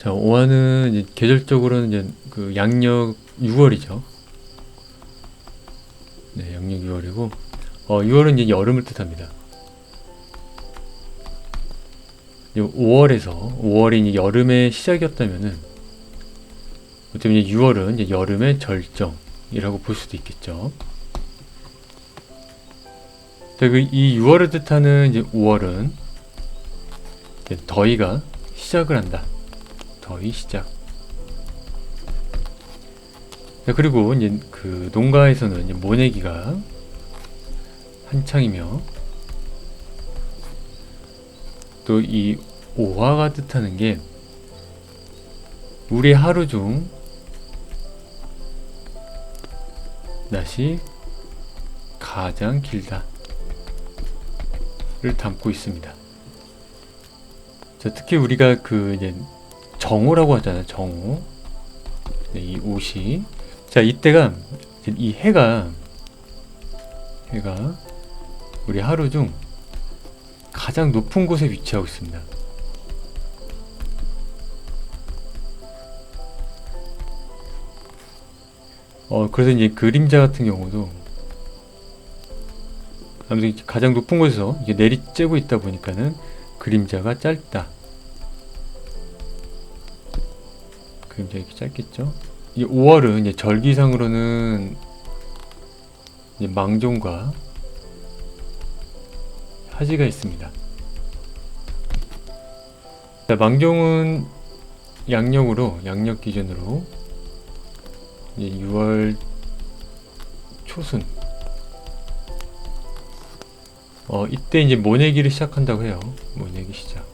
자, 5화는 이제 계절적으로는 이제 그 양력 6월이죠. 네, 양력 6월이고, 6월은 이제 여름을 뜻합니다. 5월이 이제 여름의 시작이었다면은, 어쩌면 이제 6월은 이제 여름의 절정이라고 볼 수도 있겠죠. 자, 이 6월을 뜻하는 이제 5월은 이제 더위가 시작을 한다. 더위 시작. 자, 그리고 이제 그 농가에서는 이제 모내기가 한창이며, 또 이 5화가 뜻하는 게 우리 하루 중 낮이 가장 길다를 담고 있습니다. 자, 특히 우리가 그 이제 정오라고 하잖아요. 정오. 네, 이 옷이. 자, 이때가 이 해가 우리 하루 중 가장 높은 곳에 위치하고 있습니다. 그래서 이제 그림자 같은 경우도 아무튼 가장 높은 곳에서 이게 내리쬐고 있다 보니까는 그림자가 짧다. 그림자 이렇게 짧겠죠? 이 5월은 이제 절기상으로는 이제 망종과 하지가 있습니다. 자, 망종은 양력 기준으로 이제 6월 초순. 이때 이제 모내기를 시작한다고 해요. 모내기 시작.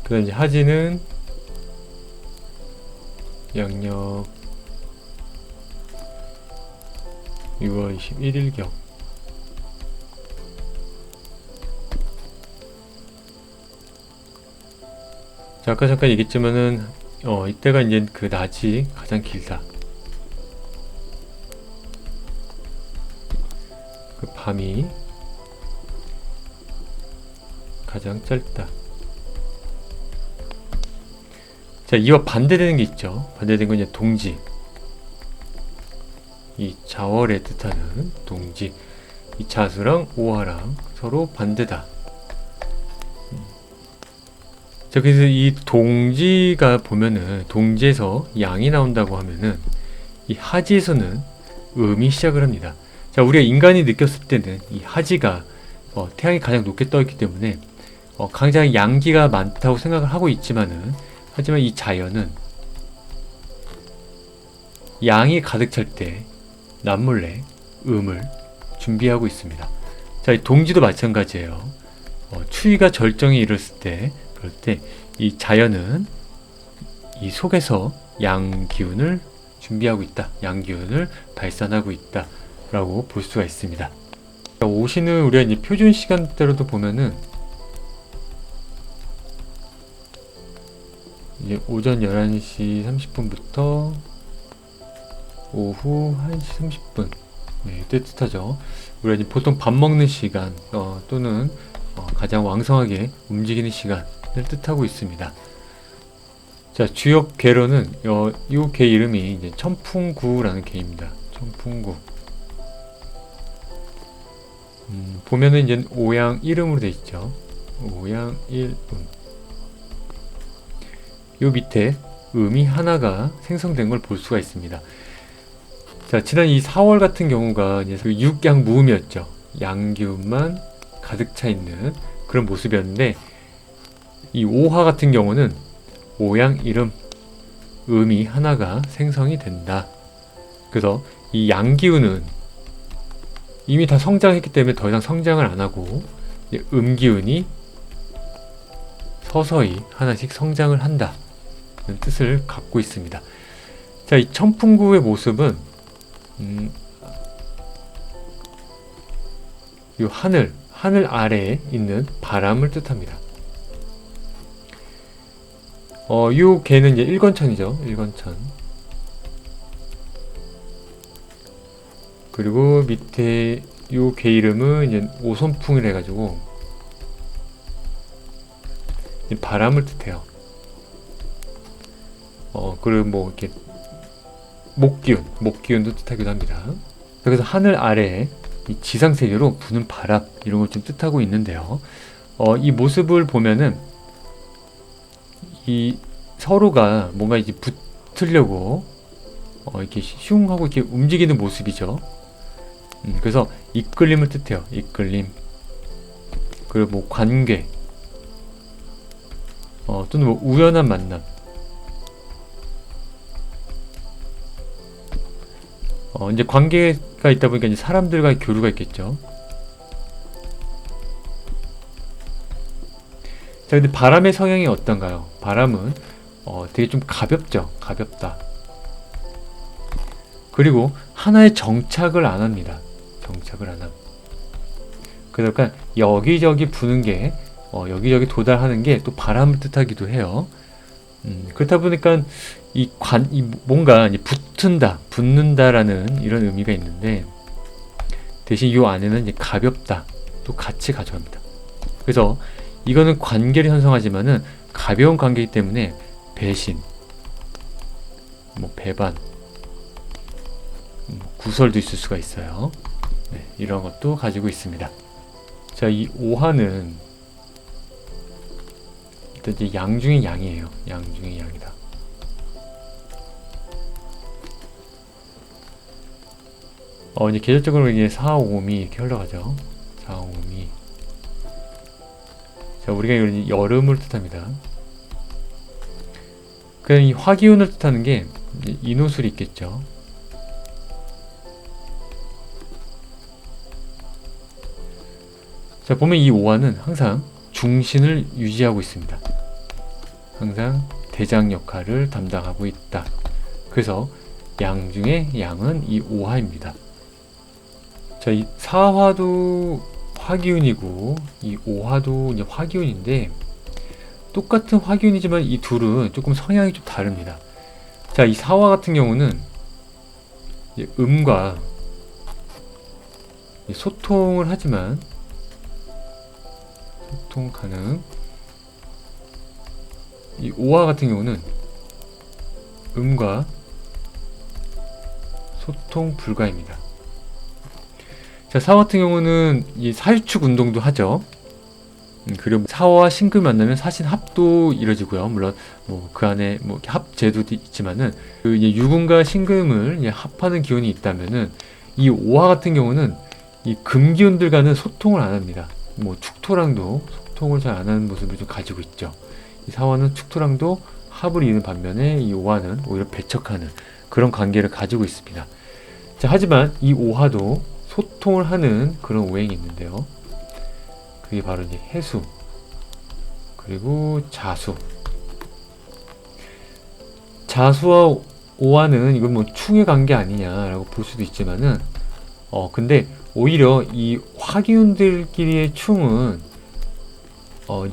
그 다음 이제 하지는 양력 6월 21일경. 자, 아까 잠깐 얘기했지만은 이때가 이제 그 낮이 가장 길다. 그 밤이 가장 짧다. 자, 이와 반대되는 게 있죠. 반대되는 건 이제 동지. 이 자월에 뜻하는 동지. 이 자수랑 오화랑 서로 반대다. 자, 그래서 이 동지가 보면은 동지에서 양이 나온다고 하면은 이 하지에서는 음이 시작을 합니다. 자, 우리가 인간이 느꼈을 때는 이 하지가 태양이 가장 높게 떠 있기 때문에 가장 양기가 많다고 생각을 하고 있지만은, 하지만 이 자연은 양이 가득 찰 때 남몰래 음을 준비하고 있습니다. 자, 이 동지도 마찬가지예요. 추위가 절정에 이르렀을 때, 그럴 때 이 자연은 이 속에서 양 기운을 준비하고 있다. 양 기운을 발산하고 있다. 라고 볼 수가 있습니다. 자, 오시는 우리가 이제 표준 시간대로도 보면은 이제 오전 11시 30분부터 오후 1시 30분. 네, 이때 뜻하죠. 우리가 이제 보통 밥 먹는 시간, 또는 가장 왕성하게 움직이는 시간을 뜻하고 있습니다. 자, 주역 개로는 이 개 이름이 이제 천풍구라는 개입니다. 천풍구. 보면은 이제 오양 이름으로 되어 있죠. 오양 일음. 요 밑에 음이 하나가 생성된 걸 볼 수가 있습니다. 자, 지난 이 4월 같은 경우가 이제 그 육양 무음이었죠. 양기운만 가득 차 있는 그런 모습이었는데, 이 5화 같은 경우는 오양 이름 음이 하나가 생성이 된다. 그래서 이 양기운은 이미 다 성장했기 때문에 더 이상 성장을 안 하고 음기운이 서서히 하나씩 성장을 한다 는 뜻을 갖고 있습니다. 자, 이 천풍구의 모습은 이 하늘 아래에 있는 바람을 뜻합니다. 이 개는 이제 일건천이죠. 일건천. 그리고 밑에 요 개 이름은 이제 오선풍이라 해가지고 이 바람을 뜻해요. 그리고 뭐 이렇게 목기운도 뜻하기도 합니다. 그래서 하늘 아래에 이 지상 세계로 부는 바람 이런 걸 좀 뜻하고 있는데요. 이 모습을 보면은 이 서로가 뭔가 이제 붙으려고 이렇게 슝 하고 이렇게 움직이는 모습이죠. 그래서 이끌림을 뜻해요. 이끌림. 그리고 뭐 관계, 또는 뭐 우연한 만남. 이제 관계가 있다 보니까 이제 사람들과의 교류가 있겠죠. 자, 근데 바람의 성향이 어떤가요? 바람은 되게 좀 가볍죠. 가볍다. 그리고 하나의 정착을 안 합니다. 정착을 안 함. 그러니까 여기저기 부는 게 여기저기 도달하는 게 또 바람을 뜻하기도 해요. 그렇다 보니까 이 뭔가 이제 붙은다, 붙는다라는 이런 의미가 있는데 대신 이 안에는 이제 가볍다 또 같이 가져갑니다. 그래서 이거는 관계를 형성하지만은 가벼운 관계이기 때문에 배신, 뭐 배반, 구설도 있을 수가 있어요. 네, 이런 것도 가지고 있습니다. 자, 이 오화는 일단 이제 양 중의 양이에요. 양 중의 양이다. 이제 계절적으로 이제 사오미 이렇게 흘러가죠. 사오미. 자, 우리가 이걸 여름을 뜻합니다. 그냥 이 화기운을 뜻하는 게 인호술이 있겠죠. 자, 보면 이 오화는 항상 중신을 유지하고 있습니다. 항상 대장 역할을 담당하고 있다. 그래서 양 중에 양은 이 오화입니다. 자, 이 사화도 화기운이고 이 오화도 이제 화기운인데 똑같은 화기운이지만 이 둘은 조금 성향이 좀 다릅니다. 자, 이 사화 같은 경우는 음과 소통을 하지만 소통 가능. 이 오화 같은 경우는 음과 소통 불가입니다. 자, 사화 같은 경우는 이 사유축 운동도 하죠. 그리고 사화와 신금이 만나면 사신합도 이루어지고요. 물론 뭐 그 안에 뭐 합제도 있지만은 그 이제 유금과 신금을 이제 합하는 기운이 있다면은 이 오화 같은 경우는 이 금기운들과는 소통을 안 합니다. 뭐 축토랑도 소통을 잘 안 하는 모습을 좀 가지고 있죠. 이 사화는 축토랑도 합을 이루는 반면에 이 오화는 오히려 배척하는 그런 관계를 가지고 있습니다. 자, 하지만 이 오화도 소통을 하는 그런 오행이 있는데요. 그게 바로 이제 해수 그리고 자수. 자수와 오화는 이건 뭐 충의 관계 아니냐라고 볼 수도 있지만은 근데 오히려 이 화기운들끼리의 충은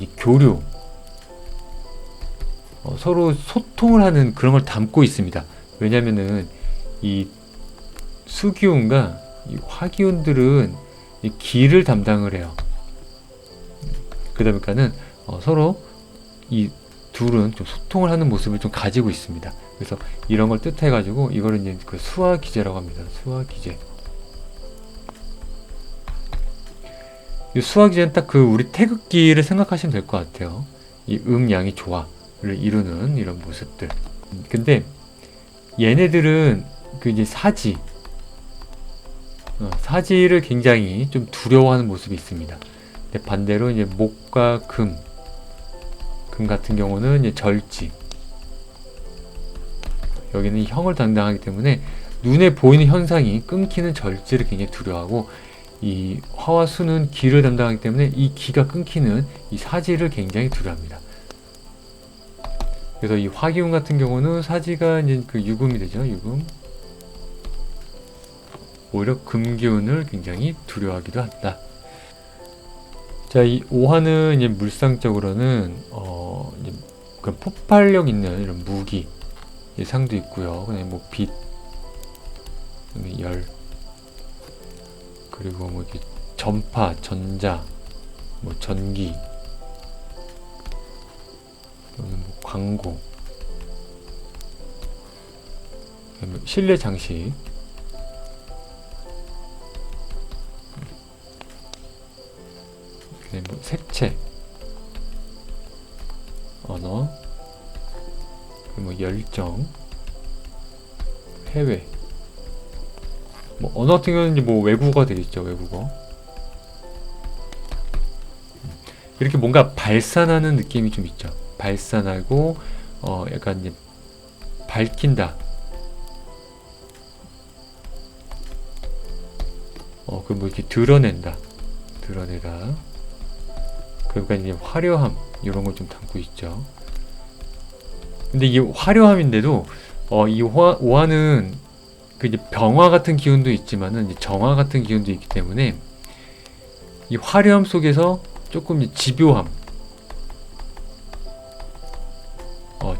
이 교류 서로 소통을 하는 그런 걸 담고 있습니다. 왜냐면은 이 수기운과 이 화기운들은 이 기를 담당을 해요. 그러다 보니까는 서로 이 둘은 좀 소통을 하는 모습을 좀 가지고 있습니다. 그래서 이런 걸 뜻해가지고 이거를 이제 그 수화기제라고 합니다. 수화기제. 이 수화기제는 딱 그 우리 태극기를 생각하시면 될 것 같아요. 이 음양이 조화를 이루는 이런 모습들. 근데 얘네들은 그 이제 사지를 굉장히 좀 두려워하는 모습이 있습니다. 근데 반대로 이제 목과 금 같은 경우는 이제 절지. 여기는 형을 담당하기 때문에 눈에 보이는 현상이 끊기는 절지를 굉장히 두려워하고 이 화와 수는 기를 담당하기 때문에 이 기가 끊기는 이 사지를 굉장히 두려워합니다. 그래서 이 화기운 같은 경우는 사지가 이제 그 유금이 되죠. 유금. 오히려 금기운을 굉장히 두려워하기도 한다. 자, 이 오화는 이제 물상적으로는 이제 그런 폭발력 있는 이런 무기 상도 있고요. 그다음에 뭐 빛, 열, 그리고 뭐 이렇게 전파, 전자, 뭐 전기, 광고, 실내 장식, 뭐 색채, 언어, 뭐 열정, 해외. 뭐 언어 같은 경우는 뭐 외국어 되겠죠, 외국어. 이렇게 뭔가 발산하는 느낌이 좀 있죠. 발산하고 약간 이제 밝힌다. 그 뭐 이렇게 드러낸다. 드러내다. 그러니까 이제 화려함 이런 걸 좀 담고 있죠. 근데 이 화려함인데도 이 오화는 그 이제 병화 같은 기운도 있지만은 이제 정화 같은 기운도 있기 때문에 이 화려함 속에서 조금 이제 집요함,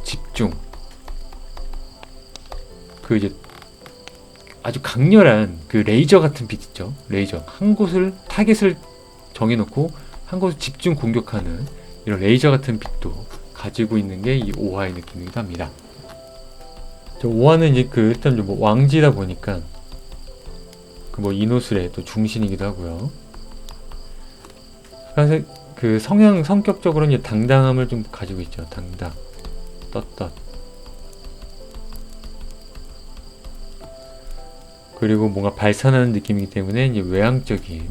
집중, 그 이제 아주 강렬한 그 레이저 같은 빛 있죠. 레이저 한 곳을 타겟을 정해놓고 한 곳을 집중 공격하는 이런 레이저 같은 빛도 가지고 있는 게 이 오화의 느낌이기도 합니다. 오화는 이제 그 일단 뭐 왕지다 보니까 그 뭐 인호술의 또 중신이기도 하고요. 그래서 그 성격적으로는 이제 당당함을 좀 가지고 있죠. 당당, 떳떳. 그리고 뭔가 발산하는 느낌이기 때문에 이제 외향적인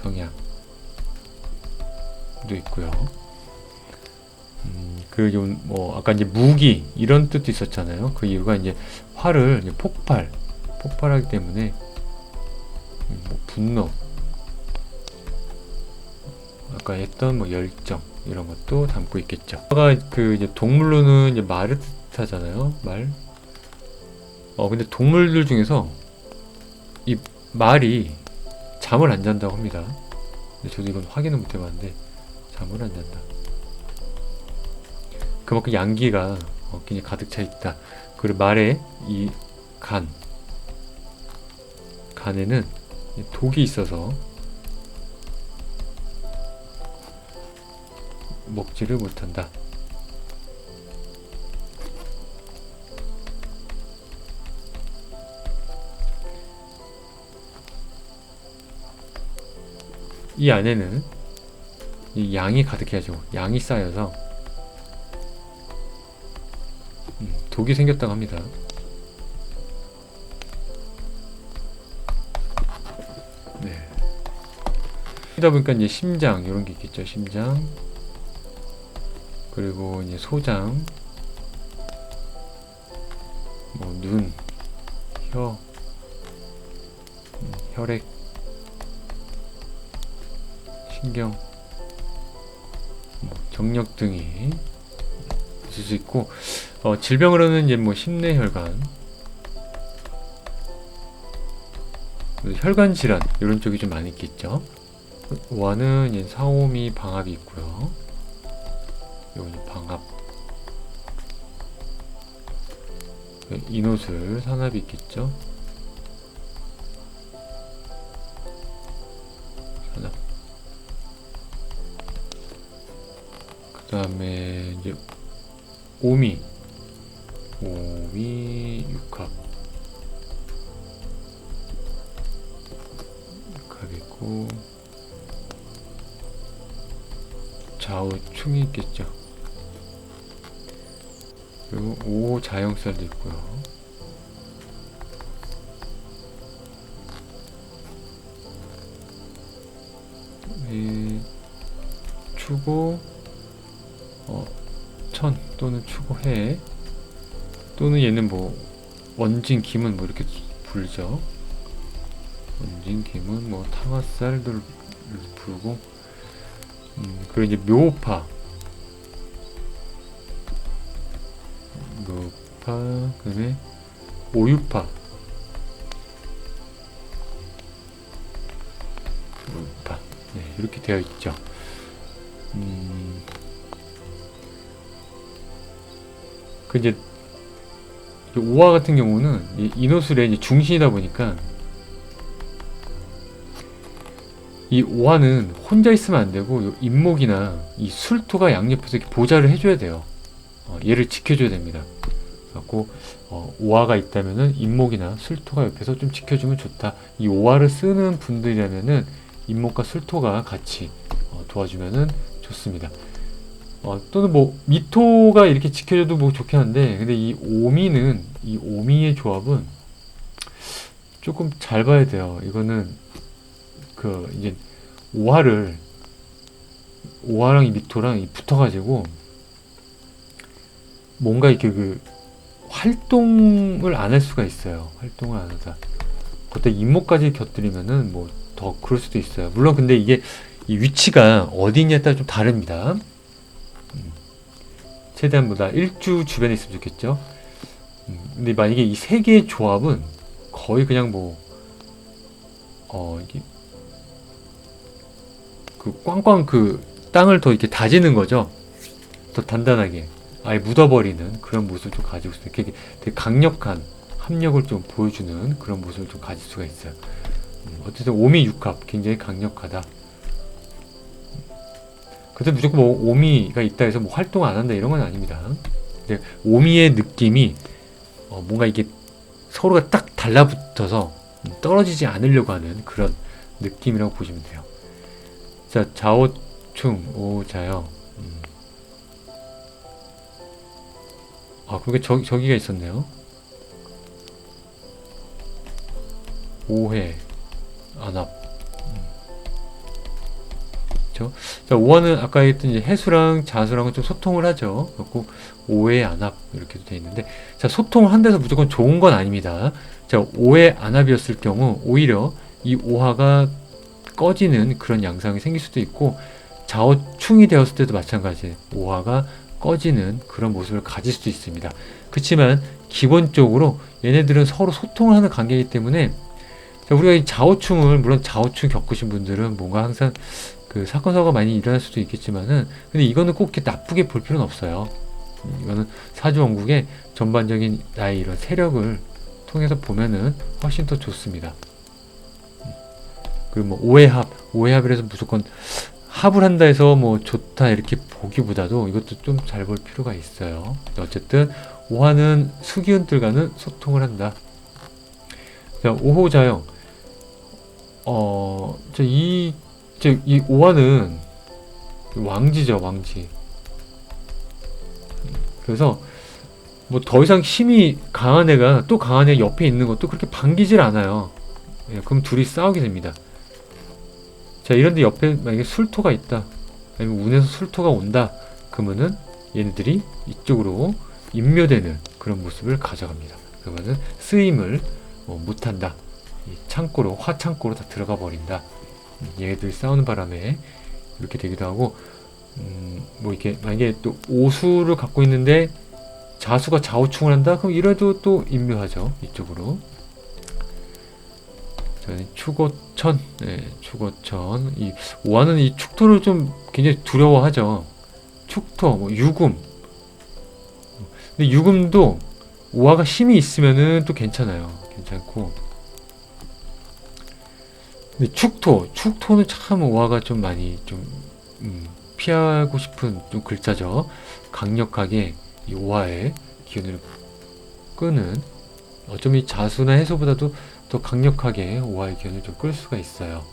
성향도 있고요. 그리고 뭐 아까 이제 무기 이런 뜻도 있었잖아요. 그 이유가 이제 화를 이제 폭발하기 때문에 뭐 분노, 아까 했던 뭐 열정 이런 것도 담고 있겠죠. 아까 그 이제 동물로는 이제 말을 뜻하잖아요. 말. 근데 동물들 중에서 이 말이 잠을 안 잔다고 합니다. 근데 저도 이건 확인은 못 해봤는데 잠을 안 잔다. 그만큼 양기가 굉장히 가득 차 있다. 그리고 말에 이 간에는 독이 있어서 먹지를 못한다. 이 안에는 이 양이 가득해야죠. 양이 쌓여서 독이 생겼다고 합니다. 네. 그러다 보니까 이제 심장 이런 게 있겠죠. 심장, 그리고 이제 소장, 뭐 눈, 혀, 혈액, 신경, 뭐 정력 등이 있을 수 있고, 질병으로는 이제 뭐 심내혈관, 혈관 질환 이런 쪽이 좀 많이 있겠죠. 오화는 이제 사오미 방압이 있고요. 요거 방압, 인호술 산압이 있겠죠. 산압. 그 다음에 이제 오미 육합 있고 좌우충이 있겠죠. 그리고 오 자형살도 있고요. 이 추고 천 또는 추고해 또는 얘는 뭐 원진 김은 뭐 이렇게 불죠. 원진 김은 뭐 탕화살도 부르고 그리고 이제 묘파 그다음에 오유파 네, 이렇게 되어 있죠. 그 이제 오화 같은 경우는 인호술의 이제 중신이다 보니까 이 오화는 혼자 있으면 안 되고 요 인목이나 이 술토가 양옆에서 이렇게 보좌를 해줘야 돼요. 얘를 지켜줘야 됩니다. 그래갖고 오화가 있다면은 인목이나 술토가 옆에서 좀 지켜주면 좋다. 이 오화를 쓰는 분들이라면은 인목과 술토가 같이 도와주면은 좋습니다. 또는 뭐 미토가 이렇게 지켜줘도 뭐 좋긴 한데, 근데 이 오미의 조합은 조금 잘 봐야 돼요. 이거는 그 이제 오화랑 이 미토랑 붙어가지고 뭔가 이렇게 그 활동을 안 할 수가 있어요. 활동을 안 하다. 그때 인목까지 곁들이면은 뭐 더 그럴 수도 있어요. 물론 근데 이게 이 위치가 어디 있냐에 따라 좀 다릅니다. 최대한 보다 일주 주변에 있으면 좋겠죠. 근데 만약에 이 세 개의 조합은 거의 그냥 뭐 이게 그 꽝꽝 그 땅을 더 이렇게 다지는 거죠. 더 단단하게 아예 묻어버리는 그런 모습을 좀 가지고 있어요. 되게 강력한 합력을 좀 보여주는 그런 모습을 좀 가질 수가 있어요. 어쨌든 오미 육합 굉장히 강력하다. 그래서 무조건 뭐 오미가 있다 해서 뭐 활동 안 한다 이런 건 아닙니다. 근데 오미의 느낌이 뭔가 이게 서로가 딱 달라붙어서 떨어지지 않으려고 하는 그런 느낌이라고 보시면 돼요. 자, 자오충 오자요. 그게 저기가 있었네요. 오해 안압. 그렇죠? 자, 오화는 아까 했던 이제 해수랑 자수랑은 좀 소통을 하죠. 그렇고 오해 안압 이렇게도 돼 있는데, 자, 소통을 한다서 무조건 좋은 건 아닙니다. 자, 오해 안압이었을 경우 오히려 이 오화가 꺼지는 그런 양상이 생길 수도 있고, 자오충이 되었을 때도 마찬가지예요. 오화가 꺼지는 그런 모습을 가질 수도 있습니다. 그렇지만 기본적으로 얘네들은 서로 소통을 하는 관계이기 때문에, 자, 우리가 이 자오충을, 물론 자오충 겪으신 분들은 뭔가 항상 그 사건 사고가 많이 일어날 수도 있겠지만은, 근데 이거는 꼭 이렇게 나쁘게 볼 필요는 없어요. 이거는 사주원국의 전반적인 나의 이런 세력을 통해서 보면은 훨씬 더 좋습니다. 그리고 뭐 오해합이라서 무조건 합을 한다 해서 뭐 좋다 이렇게 보기보다도 이것도 좀 잘 볼 필요가 있어요. 어쨌든 오화는 수기운들과는 소통을 한다. 자, 오호자형. 이 오화는 왕지죠, 왕지. 그래서 뭐 더 이상 힘이 강한 애가 또 강한 애 옆에 있는 것도 그렇게 반기질 않아요. 그럼 둘이 싸우게 됩니다. 자, 이런데 옆에 만약에 술토가 있다, 아니면 운에서 술토가 온다, 그러면은 얘네들이 이쪽으로 인묘되는 그런 모습을 가져갑니다. 그러면은 쓰임을 못한다. 이 창고로, 화창고로 다 들어가 버린다. 얘네들이 싸우는 바람에 이렇게 되기도 하고, 뭐 이렇게 만약에 또 오수를 갖고 있는데 자수가 좌우충을 한다? 그럼 이래도 또 인묘하죠. 이쪽으로. 추고천, 추고천. 이 오화는 이 축토를 좀 굉장히 두려워하죠. 축토, 뭐 유금. 근데 유금도 오화가 힘이 있으면은 또 괜찮아요. 괜찮고. 근데 축토는 참 오화가 좀 많이 좀 피하고 싶은 좀 글자죠. 강력하게 이 오화의 기운을 끄는, 어쩌면 이 자수나 해소보다도 더 강력하게 오화의 기운을 좀 끌 수가 있어요.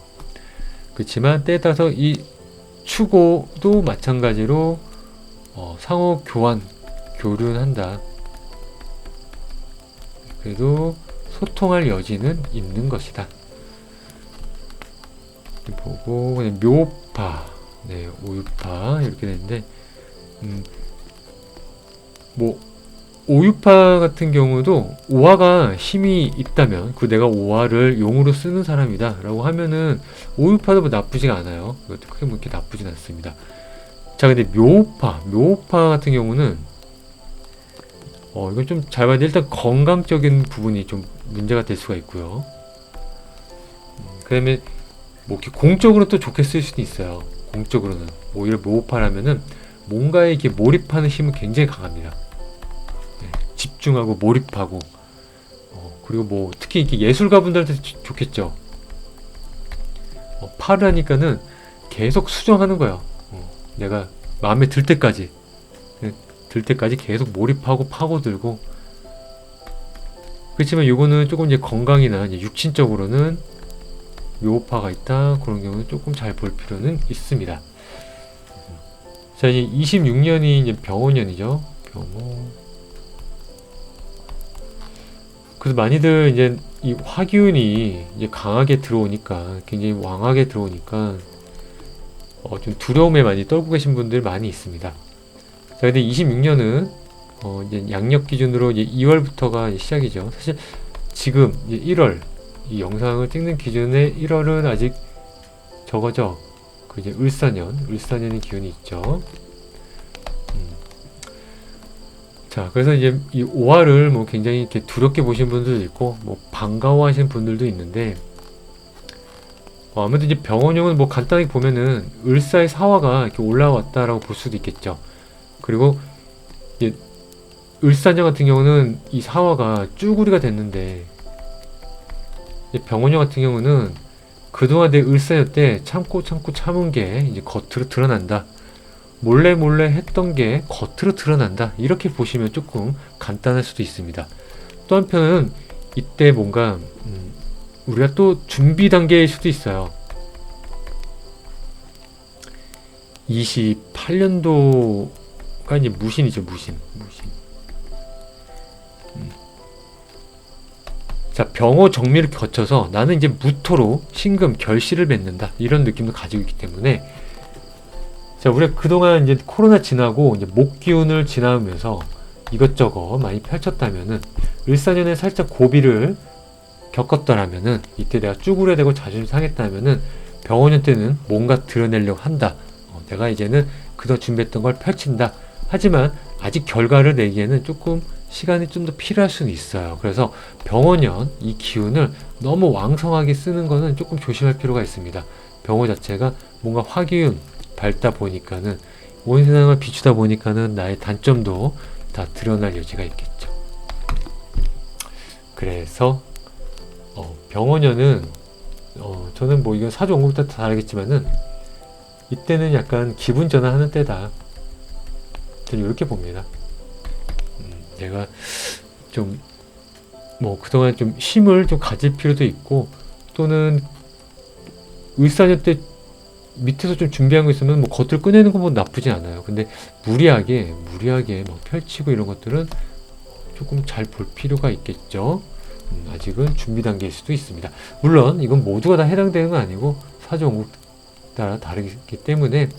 그렇지만 때에 따라서 이 추고도 마찬가지로 상호 교류한다. 그래도 소통할 여지는 있는 것이다. 보고 그냥 묘파, 오유파 이렇게 되는데, 뭐 오유파 같은 경우도 오화가 힘이 있다면, 그 내가 오화를 용으로 쓰는 사람이다 라고 하면은 오유파도 뭐 나쁘지가 않아요. 이것도 크게 뭐 이렇게 나쁘진 않습니다. 자, 근데 묘파 같은 경우는 이건 좀 잘 봐야 돼. 일단 건강적인 부분이 좀 문제가 될 수가 있고요. 그 다음에 뭐 이렇게 공적으로 또 좋게 쓸 수도 있어요. 공적으로는 오히려 묘파라면은 뭔가에 이렇게 몰입하는 힘은 굉장히 강합니다. 집중하고 몰입하고, 그리고 뭐 특히 이렇게 예술가 분들한테 좋겠죠. 파를 하니까는 계속 수정하는 거예요. 내가 마음에 들 때까지 계속 몰입하고 파고들고. 그렇지만 요거는 조금 이제 건강이나 이제 육신적으로는 묘파가 있다, 그런 경우는 조금 잘 볼 필요는 있습니다. 자, 이제 26년이 이제 병호년이죠. 병호. 그래서 많이들 이제 이 화기운이 이제 강하게 들어오니까, 굉장히 왕하게 들어오니까 좀 두려움에 많이 떨고 계신 분들 많이 있습니다. 자, 근데 26년은 이제 양력 기준으로 이제 2월부터가 이제 시작이죠. 사실 지금 이제 1월, 이 영상을 찍는 기준에 1월은 아직 저거죠. 그 이제 을사년의 기운이 있죠. 자, 그래서 이제 이 5화를 뭐 굉장히 이렇게 두렵게 보신 분들도 있고, 뭐 반가워하시는 분들도 있는데, 아무래도 이제 병원용은 뭐 간단하게 보면은 을사의 사화가 이렇게 올라왔다라고 볼 수도 있겠죠. 그리고 이제 을사년 같은 경우는 이 사화가 쭈구리가 됐는데, 병원용 같은 경우는 그동안 내 을사년 때 참고 참은 게 이제 겉으로 드러난다. 몰래 했던 게 겉으로 드러난다. 이렇게 보시면 조금 간단할 수도 있습니다. 또 한편은 이때 뭔가 우리가 또 준비 단계일 수도 있어요. 28년도가 이제 무신이죠. 무신. 자, 병호 정미를 거쳐서 나는 이제 무토로 신금 결실을 맺는다, 이런 느낌도 가지고 있기 때문에, 자, 우리가 그동안 이제 코로나 지나고 이제 목기운을 지나면서 이것저것 많이 펼쳤다면은, 을사년에 살짝 고비를 겪었더라면은, 이때 내가 쭈그려대고 자존심 상했다면은 병호년 때는 뭔가 드러내려고 한다. 내가 이제는 그동안 준비했던 걸 펼친다. 하지만 아직 결과를 내기에는 조금 시간이 좀 더 필요할 수는 있어요. 그래서 병호년 이 기운을 너무 왕성하게 쓰는 거는 조금 조심할 필요가 있습니다. 병호 자체가 뭔가 화기운 밝다 보니까는, 온 세상을 비추다 보니까는 나의 단점도 다 드러날 여지가 있겠죠. 그래서 병호년은 저는 뭐 이건 사주 원국에 따라 다르겠지만은, 이때는 약간 기분 전환하는 때다. 저는 이렇게 봅니다. 내가 좀 뭐 그동안 좀 힘을 좀 가질 필요도 있고, 또는 을사년 때 밑에서 좀 준비한 거 있으면 뭐 겉을 꺼내는 건 뭐 나쁘지 않아요. 근데 무리하게 막 펼치고 이런 것들은 조금 잘 볼 필요가 있겠죠. 아직은 준비 단계일 수도 있습니다. 물론 이건 모두가 다 해당되는 건 아니고 사주 원국 따라 다르기 때문에,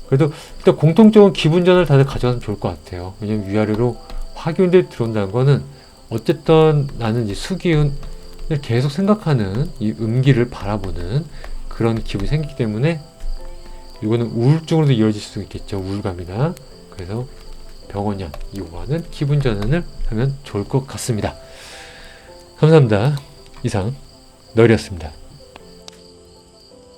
그래도 일단 공통적인 기분 전환을 다들 가져가면 좋을 것 같아요. 왜냐면 위아래로 화기운들이 들어온다는 거는 어쨌든 나는 이제 수기운을 계속 생각하는, 이 음기를 바라보는 그런 기분이 생기기 때문에, 이거는 우울증으로도 이어질 수 있겠죠. 우울감이나. 그래서 병원년 이 5화는 기분 전환을 하면 좋을 것 같습니다. 감사합니다. 이상 너리였습니다.